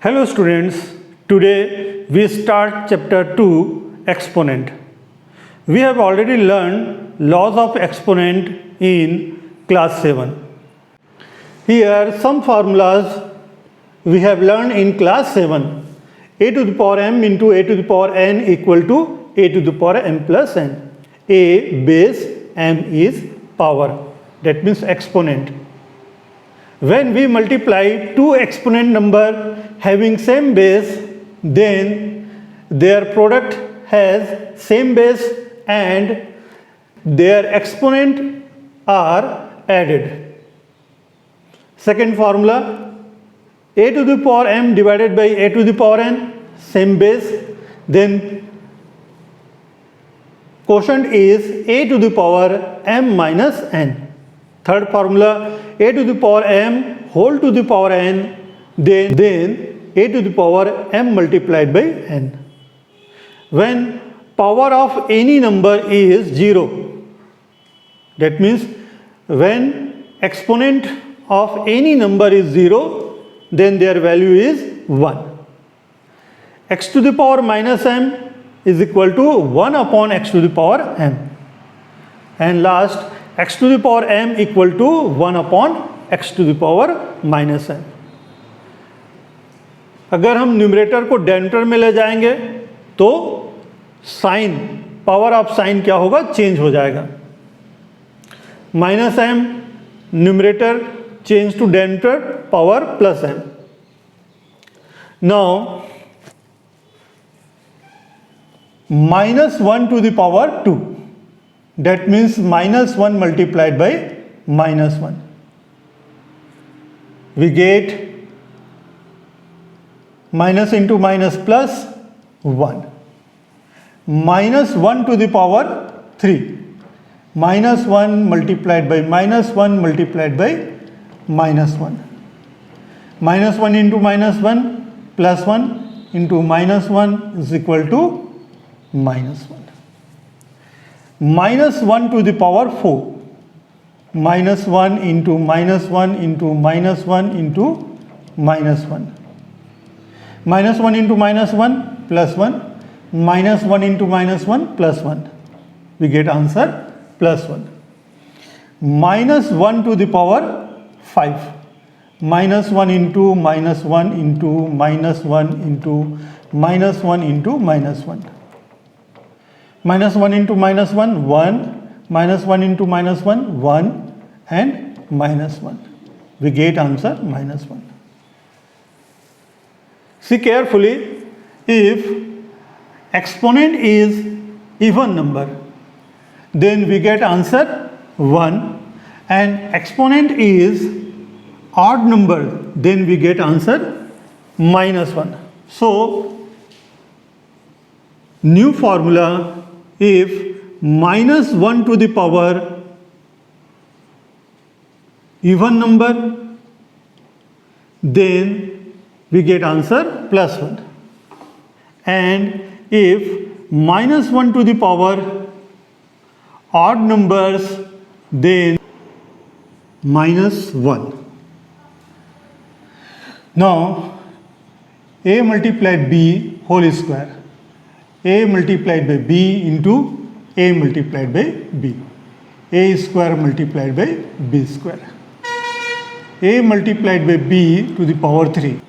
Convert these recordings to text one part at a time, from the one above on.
Hello students, today we start chapter 2 exponent. We have already learned laws of exponent in class 7. Here some formulas we have learned in class 7. A to the power m into a to the power n equal to a to the power m plus n. A base m is power, that means exponent. When we multiply two exponent number having same base, then their product has same base and their exponent are added. Second formula, a to the power m divided by a to the power n, same base, then quotient is a to the power m minus n. Third formula, a to the power m whole to the power n, then a to the power m multiplied by n. When power of any number is 0, that means when exponent of any number is 0, then their value is 1. X to the power minus m is equal to 1 upon x to the power m. And last, x to the power m equal to 1 upon x to the power minus m. अगर हम numerator को denominator में ले जाएंगे तो sign, power of sine क्या होगा, change हो जाएगा. Minus M numerator change to denominator power plus M. Now minus 1 to the power 2, that means minus 1 multiplied by minus 1. We get minus into minus plus 1. Minus 1 to the power 3. Minus 1 multiplied by minus 1 multiplied by minus 1. Minus 1 into minus 1 plus 1 into minus 1 is equal to minus 1. Minus 1 to the power 4. Minus 1 into minus 1 into minus 1 into minus 1. Minus 1 into minus 1 plus 1. Minus 1 into minus 1 plus 1. We get answer plus 1. Minus 1 to the power 5. Minus 1 into minus 1 into minus 1 into minus 1 into minus 1. Minus 1 into minus 1, 1. Minus 1 into minus 1, 1. And minus 1. We get answer minus 1. See carefully, if exponent is even number, then we get answer 1. And exponent is odd number, then we get answer minus 1. So, new formula, if minus 1 to the power even number, then we get answer plus 1. And if minus 1 to the power odd numbers, then minus 1. Now, a multiplied b whole square. A multiplied by b into a multiplied by b. A square multiplied by b square. A multiplied by b to the power 3.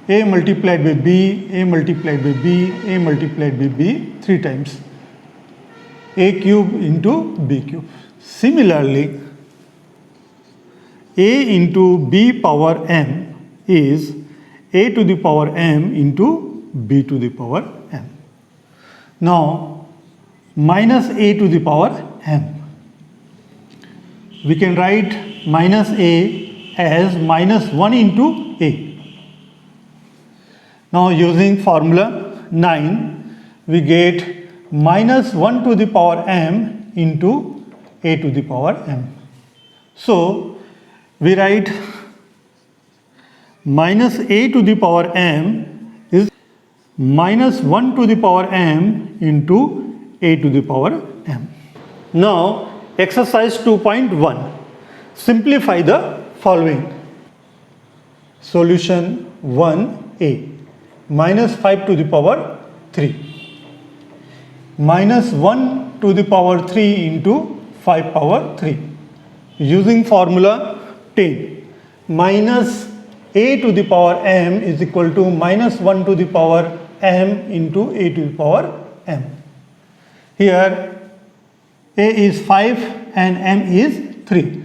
A multiplied by b, a multiplied by b, a multiplied by b 3 times. A cube into b cube. Similarly, a into b power m is a to the power m into b to the power m. Now, minus a to the power m. We can write minus a as minus 1 into a. Now, using formula 9, we get minus 1 to the power m into a to the power m. So, we write minus a to the power m is minus 1 to the power m into a to the power m. Now, exercise 2.1. Simplify the following. Solution 1a minus 5 to the power 3 minus 1 to the power 3 into 5 power 3 using formula 10 minus a to the power m is equal to minus 1 to the power m into a to the power m. Here a is 5 and m is 3.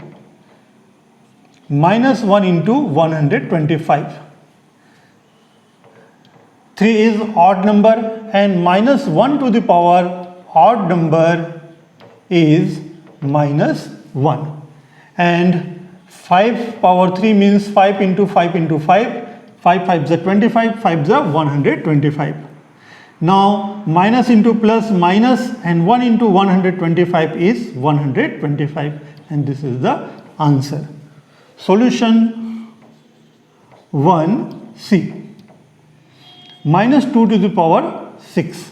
Minus 1 into 125. 3 is odd number and minus 1 to the power odd number is minus 1. And 5 power 3 means 5 into 5 into 5. 5 5s are 25, 5s are 125. Now minus into plus minus and 1 into 125 is 125 and this is the answer. Solution 1C. Minus 2 to the power 6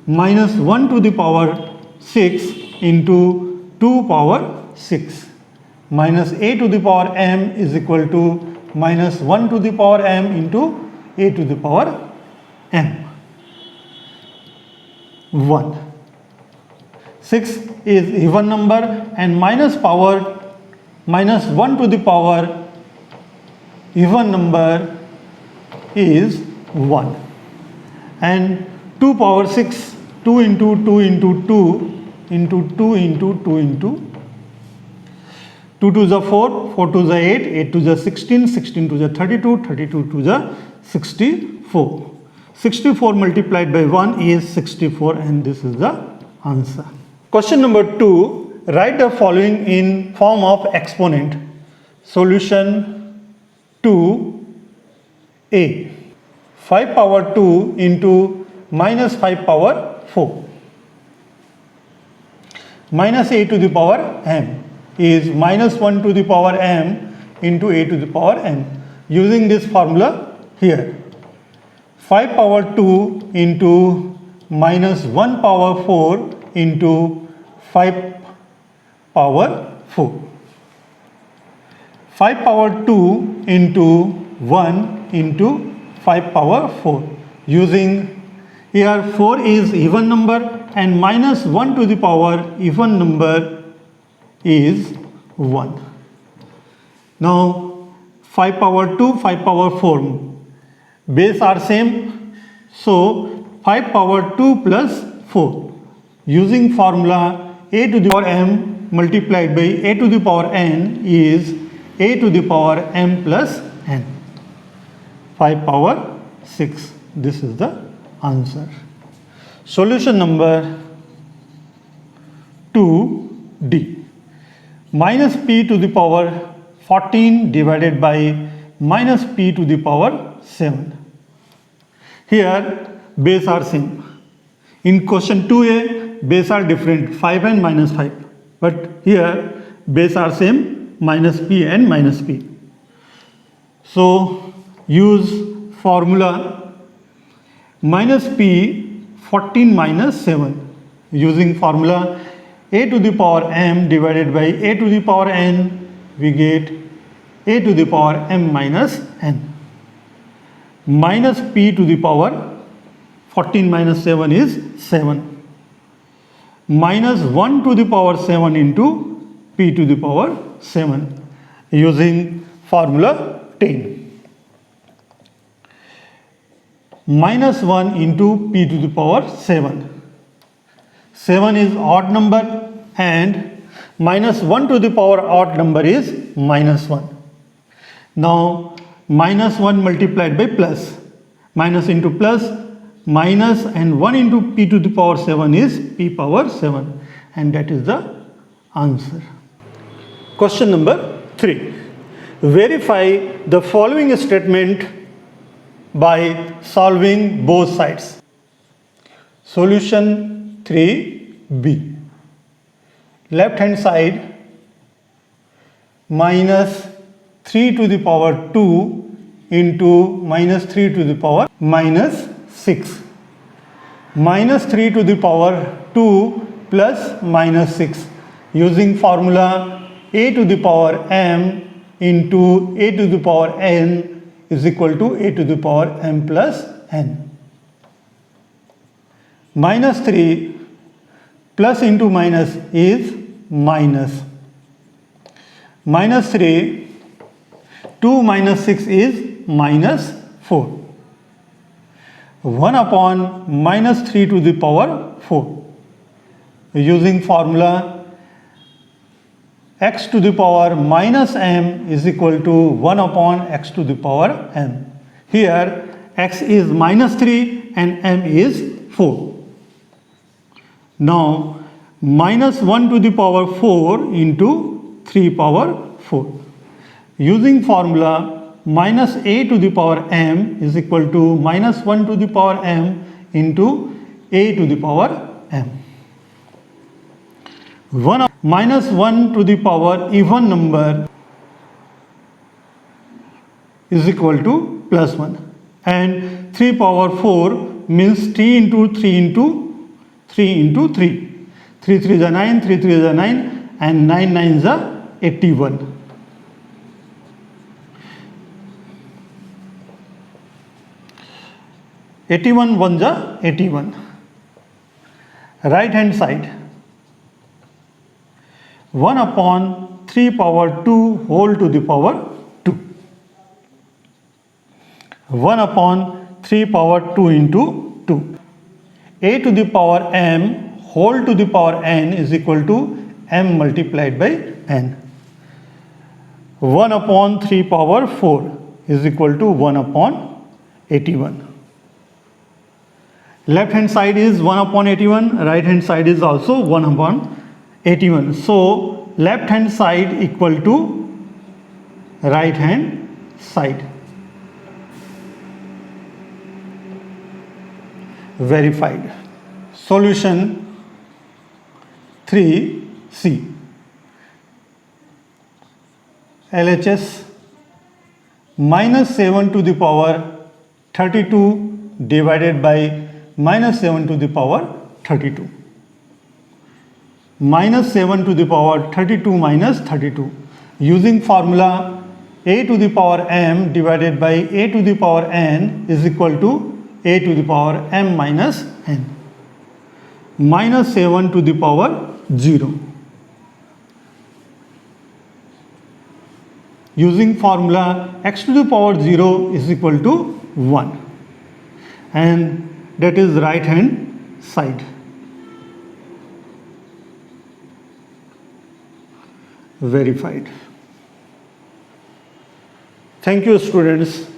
minus 1 to the power 6 into 2 power 6 minus a to the power m is equal to minus 1 to the power m into a to the power m. 1. 6 is even number and minus 1 to the power even number is 1 and 2 power 6 2 into 2 into 2 into 2 into 2 into 2 to the 4, 4 to the 8, 8 to the 16, 16 to the 32, 32 to the 64. 64 multiplied by 1 is 64 and this is the answer. Question number 2. Write the following in form of exponent. Solution 2a. 5 power 2 into minus 5 power 4. Minus a to the power m is minus 1 to the power m into a to the power m. Using this formula here. 5 power 2 into minus 1 power 4 into 5 power 4. 5 power 2 into 1 into 5 power 4. Using here 4 is even number and minus 1 to the power even number is 1. Now 5 power 2, 5 power 4. Base are same. So 5 power 2 plus 4. Using formula a to the power m multiplied by a to the power n is a to the power m plus n. 5 power 6. This is the answer. Solution number 2D. Minus p to the power 14 divided by minus p to the power 7. Here base are same. In question 2a base are different 5 and minus 5, but here base are same minus p and minus p. So use formula minus p 14 minus 7. Using formula a to the power m divided by a to the power n, we get a to the power m minus n. Minus p to the power 14 minus 7 is 7. Minus 1 to the power 7 into p to the power 7 using formula 10. Minus 1 into p to the power 7. 7 is odd number and minus 1 to the power odd number is minus 1. Now minus 1 multiplied by plus. Minus into plus, minus and 1 into p to the power 7 is p power 7 and that is the answer. Question number 3. Verify the following statement by solving both sides. Solution 3b. Left hand side minus 3 to the power 2 into minus 3 to the power minus 6. Minus 3 to the power 2 plus minus 6. Using formula a to the power m into a to the power n is equal to a to the power m plus n. Minus 3 plus into minus is minus. Minus 3, 2 minus 6 is minus 4. 1 upon minus 3 to the power 4. Using formula x to the power minus m is equal to 1 upon x to the power m. Here x is minus 3 and m is 4. Now minus 1 to the power 4 into 3 power 4. Using formula minus a to the power m is equal to minus 1 to the power m into a to the power m. Minus 1 to the power even number is equal to plus 1, and 3 power 4 means 3 into 3 into 3 into 3. 3 3 is 9, 3 3 is 9, and 9 9 is 81. Eighty-one ones are 81. Right hand side 1 upon 3 power 2 whole to the power 2. 1 upon 3 power 2 into 2. A to the power m whole to the power n is equal to m multiplied by n. 1 upon 3 power 4 is equal to 1 upon 81. Left hand side is 1 upon 81, right hand side is also 1 upon 81. So left hand side equal to right hand side. Verified. Solution 3C. LHS minus 7 to the power 32 divided by minus 7 to the power 32. Minus 7 to the power 32 minus 32. Using formula a to the power m divided by a to the power n is equal to a to the power m minus n. Minus 7 to the power 0. Using formula x to the power 0 is equal to 1, and that is right hand side. Verified. Thank you, students.